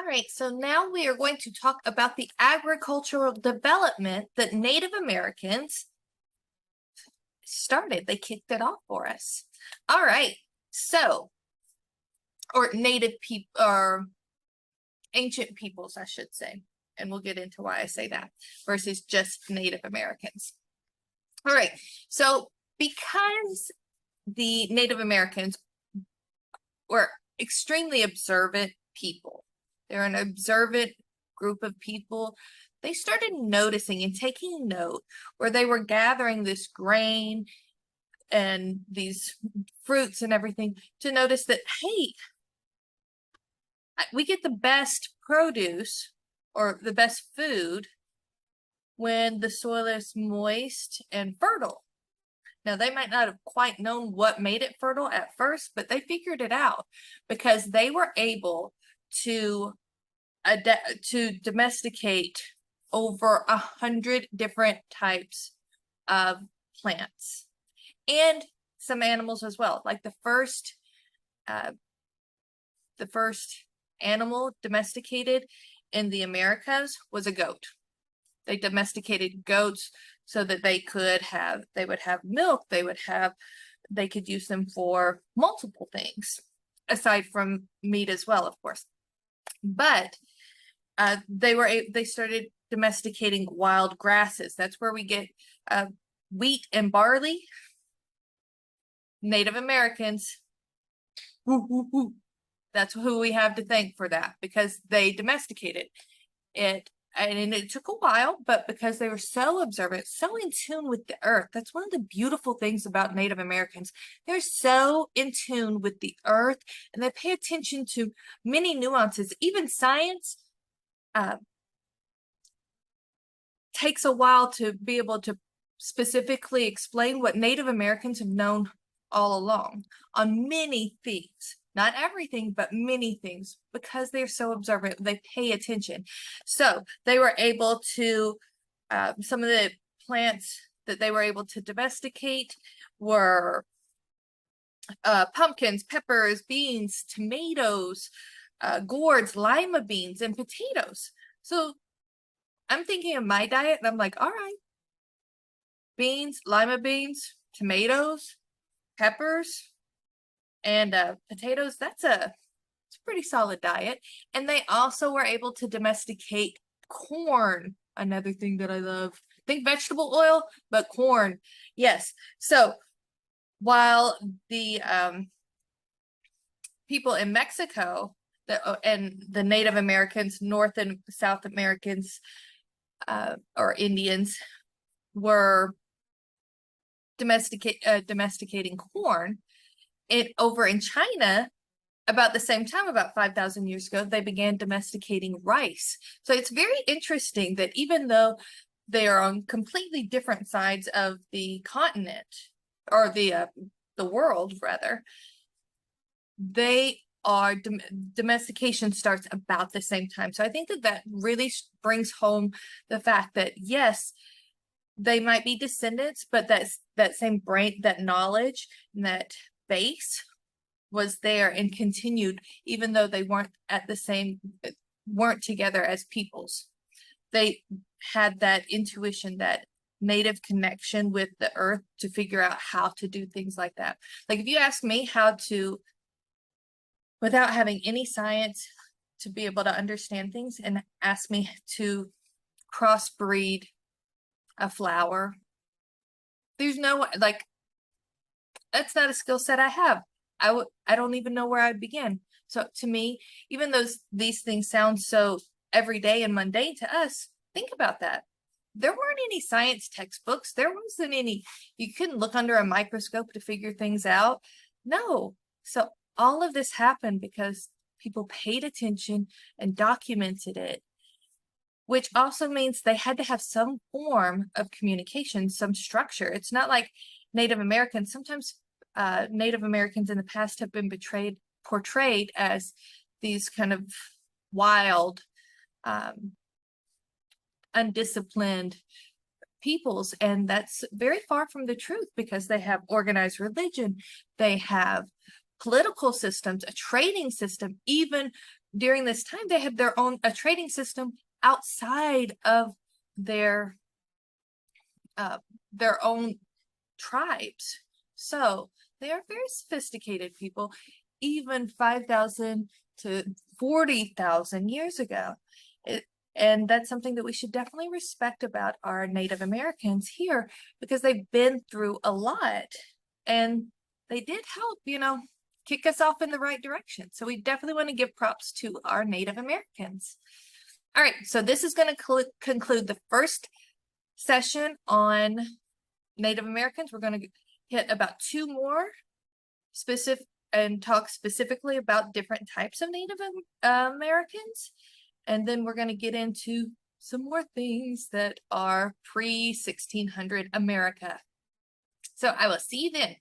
All right, so now we are going to talk about the agricultural development that Native Americans started. They kicked it off for us. All right, so, or Native people, or ancient peoples, I should say. And we'll get into why I say that versus just Native Americans. All right, so because the Native Americans were extremely observant people, they're an observant group of people, they started noticing and taking note where they were gathering this grain and these fruits and everything to notice that, hey, we get the best produce or the best food when the soil is moist and fertile. Now, they might not have quite known what made it fertile at first, but they figured it out because they were able to domesticate over 100 different types of plants and some animals as well. Like the first animal domesticated in the Americas was a goat. They domesticated goats so that they would have milk, they could use them for multiple things aside from meat as well, of course. But they started domesticating wild grasses. That's where we get wheat and barley. Native Americans, that's who we have to thank for that, because they domesticated it. And it took a while, but because they were so observant, so in tune with the earth. That's one of the beautiful things about Native Americans. They're so in tune with the earth, and they pay attention to many nuances. Even science takes a while to be able to specifically explain what Native Americans have known all along on many things. Not everything, but many things, because they're so observant, they pay attention. So they were able to, some of the plants that they were able to domesticate were pumpkins, peppers, beans, tomatoes, gourds, lima beans, and potatoes. So I'm thinking of my diet, and I'm like, all right, beans, lima beans, tomatoes, peppers, and potatoes, it's a pretty solid diet. And they also were able to domesticate corn, another thing that I love. Think vegetable oil, but corn. Yes. So while the people in Mexico and the Native Americans, North and South Americans, or Indians, were domesticating corn, over in China, about the same time, about 5,000 years ago, they began domesticating rice. So it's very interesting that even though they are on completely different sides of the continent, or the world rather, they are domestication starts about the same time. So I think that really brings home the fact that yes, they might be descendants, but that same brain, that knowledge, and that base was there and continued, even though they weren't together as peoples. They had that intuition, that native connection with the earth to figure out how to do things like that. Like if you ask me how to, without having any science, to be able to understand things, and ask me to crossbreed a flower, there's no, like, that's not a skill set I have. I don't even know where I'd begin. So to me, even though these things sound so everyday and mundane to us, think about that. There weren't any science textbooks. There wasn't any, you couldn't look under a microscope to figure things out. No. So all of this happened because people paid attention and documented it, which also means they had to have some form of communication, some structure. It's not like Native Americans. Sometimes Native Americans in the past have been portrayed as these kind of wild, undisciplined peoples, and that's very far from the truth, because they have organized religion, they have political systems, a trading system, even during this time, they had a trading system outside of their own tribes. So they are very sophisticated people, even 5,000 to 40,000 years ago. And that's something that we should definitely respect about our Native Americans here, because they've been through a lot and they did help, kick us off in the right direction. So we definitely want to give props to our Native Americans. All right, so this is going to conclude the first session on Native Americans. We're going to hit about 2 more specific and talk specifically about different types of Native Americans. And then we're going to get into some more things that are pre-1600 America. So I will see you then.